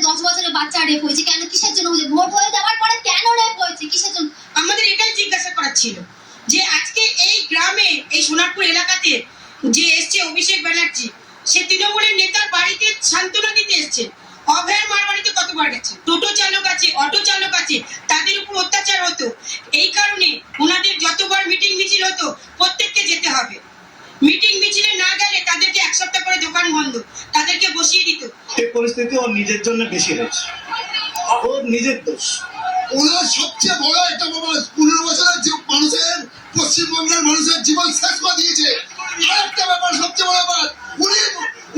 10 বছরের বাচ্চা রেপ হয়েছে, কেন, কিসের জন্য হয়েছে? ভোট হয়ে যাওয়ার পরে কেন রেপ হয়েছে, কিসের জন্য? আমাদের এটাই জিজ্ঞাসা করার ছিল যে আজকে এই গ্রামে, এই সোনারপুর এলাকাতে যে এসছে অভিষেক ব্যানার্জি, সে তৃণমূলের নেতার বাড়িতে সান্ত্বনা দিতে এসছে। অভয়ের মার বাড়িতে কতবার গেছে? টোটো চালক আছে, অটো চালক আছে, তাদের উপর অত্যাচার হতো। এই কারণে ওনাদের যতবার মিটিং মিছিল হতো প্রত্যেককে যেতে হবে। মিটিং মিছিলে না গেলে তাদেরকে 1 সপ্তাহ করে দোকান বন্ধ, তাদেরকে বসিয়ে দিত। এই পরিস্থিতি ওর নিজের জন্য বেশি হয়েছে, ওর নিজের দোষ। ওনার সবচেয়ে বড় একটা 15 বছরের যে মানুষের, পশ্চিমবঙ্গের মানুষের জীবন শেষ করে দিয়েছে। আর একটা ব্যাপার, সবচেয়ে বড় ব্যাপার,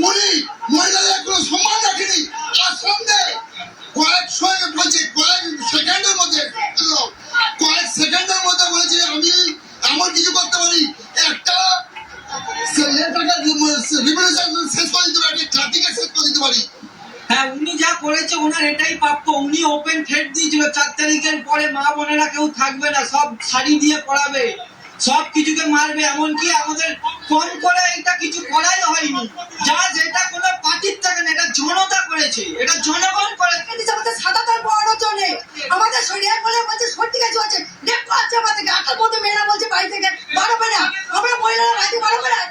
উনি মহিলাদের কোনো সম্মান রাখেনি। তার সঙ্গে কয়েক সেকেন্ডের মধ্যে বলেছে আমি এমন কিছু করতে পারি, একটা শেষ করে দিতে পারি, একটা জাতিকে শেষ করে দিতে পারি। হ্যাঁ, উনি যা করেছে ওনার এটাই প্রাপ্য। উনি ওপেন থ্রেট দিয়েছিল 4 তারিখের পরে মা বোনেরা কেউ থাকবে না, সব শাড়ি দিয়ে পড়াবে, সব কিছুকে মারবে। এমনকি আমাদের ফোন করে এটা কিছু করাই হয়নি, যা যেটা কোনো পার্টির থাকে না, এটা জনতা করেছে, এটা জনগণ করেছে। আমাদের সাদা তার বড় চলে, আমাদের শরীরে বলে বলছে সত্যি কাজ হচ্ছে, দেখো আছে আমাদের গাটার মধ্যে মেয়েরা বলছে বাড়ি থেকে বাড়াবে না, আমরা মহিলারা বাড়িতে বাড়াবে না।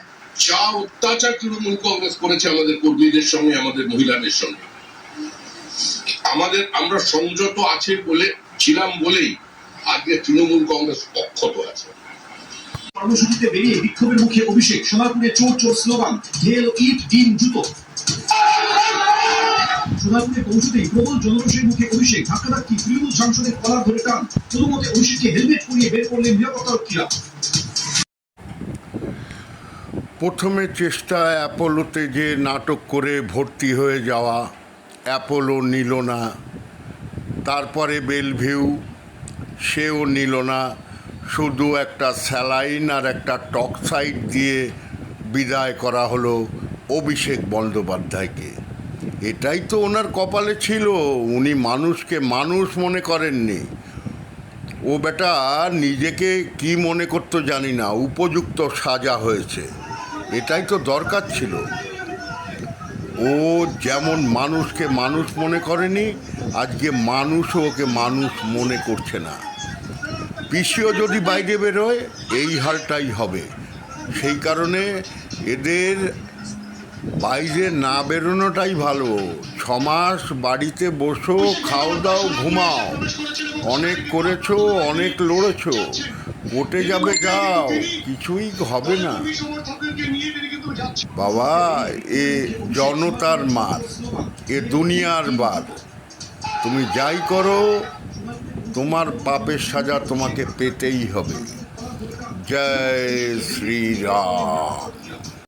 যা অত্যাচার তৃণমূল কংগ্রেস করেছে আমাদের কর্মীদের সঙ্গে, আমাদের মহিলাদের সঙ্গে, আমরা সংযত আছে ছিলাম বলেই আজকে তৃণমূল কংগ্রেস অক্ষত আছে। কর্মসূচিতে বেরিয়ে বিক্ষোভের মুখে অভিষেক, সোনারপুরে চোর চোর স্লোগান, ঢেল ইট ডিম জুতো। সোনারপুরে পৌঁছতেই প্রবল জনরোষের মুখে অভিষেক, ধাক্কাধাক্কি, তৃণমূল সাংসদের কলার ধরে টান, কোনো মতে অভিষেককে হেলমেট পরিয়ে বের করলেন নিরাপত্তারক্ষীরা। প্রথমে চেষ্টা অ্যাপোলোতে যে নাটক করে ভর্তি হয়ে যাওয়া, অ্যাপোলো নিল না। তারপরে বেলভিউ, সেও নিল না, শুধু একটা স্যালাইন আর একটা টক্সাইড দিয়ে বিদায় করা হলো অভিষেক বন্দ্যোপাধ্যায়কে। এটাই তো ওনার কপালে ছিল, উনি মানুষকে মানুষ মনে করেননি। ও বেটা নিজেকে কি মনে করতো জানি না, উপযুক্ত সাজা হয়েছে, এটাই তো দরকার ছিল। ও যেমন মানুষকে মানুষ মনে করেনি, আজকে মানুষও ওকে মানুষ মনে করছে না। পিসিও যদি বাইরে বেরোয় এই হালটাই হবে। সেই কারণে এদের বাইরে না বেরোনোটাই ভালো। 6 মাস বাড়িতে বসো, খাও দাও, ঘুমাও। অনেক করেছো, অনেক লড়েছো, কোর্টে যাবে যাও, কিছুই হবে না বাবা। এ জনতার মার, এ দুনিয়ার বার। তুমি যাই করো, তোমার পাপের সাজা তোমাকে পেতেই হবে। জয় শ্রীরাম।